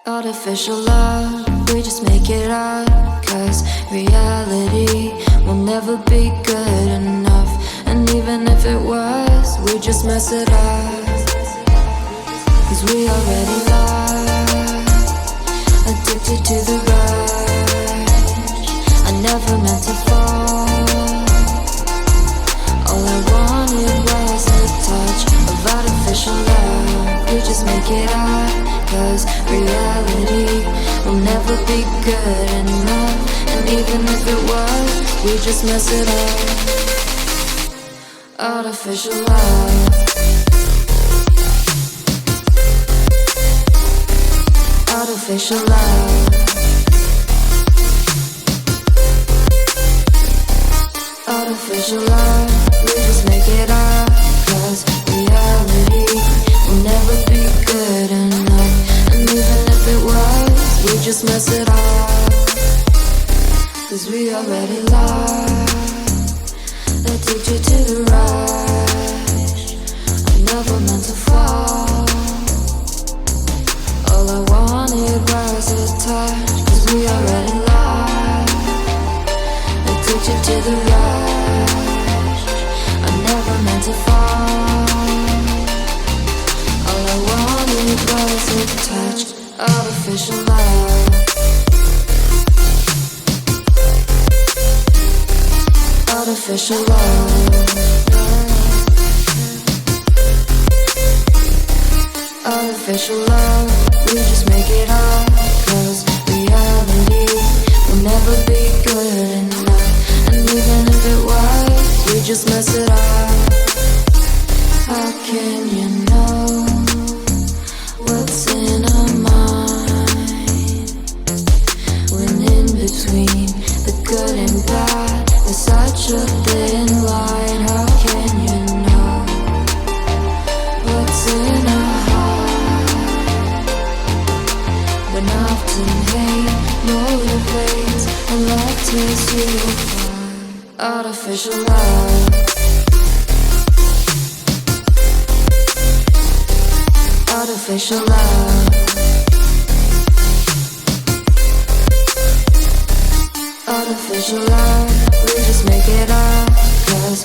Artificial love, we just make it up, 'cause reality will never be good enough. And even if it was, we just mess it up, 'cause we already lost, addicted to the rush. I never meant to fall. All I wanted was a touch of artificial love. We just make it up, 'cause reality will never be good enough. And even if it was, we just mess it up. Artificial love. Artificial love. Artificial love. We just make it up, 'cause reality will never be good enough. And even if it was, we just mess it up, 'cause we already lost, addicted to the rush. I never meant to fall. All I wanted was a touch, 'cause we already lost, addicted to the rush. I never meant to fall. All I wanted was a touch. Artificial love. Artificial love. Artificial love. We just make it up, 'cause reality will never be good enough. And even if it was, we just mess it up. How can you know what's in our mind, when in between the good and bad there's such a thin line? How can you know what's in our heart, when often hate motivates and love tears you apart? Artificial love. Artificial love. Artificial love. We just make it up, 'cause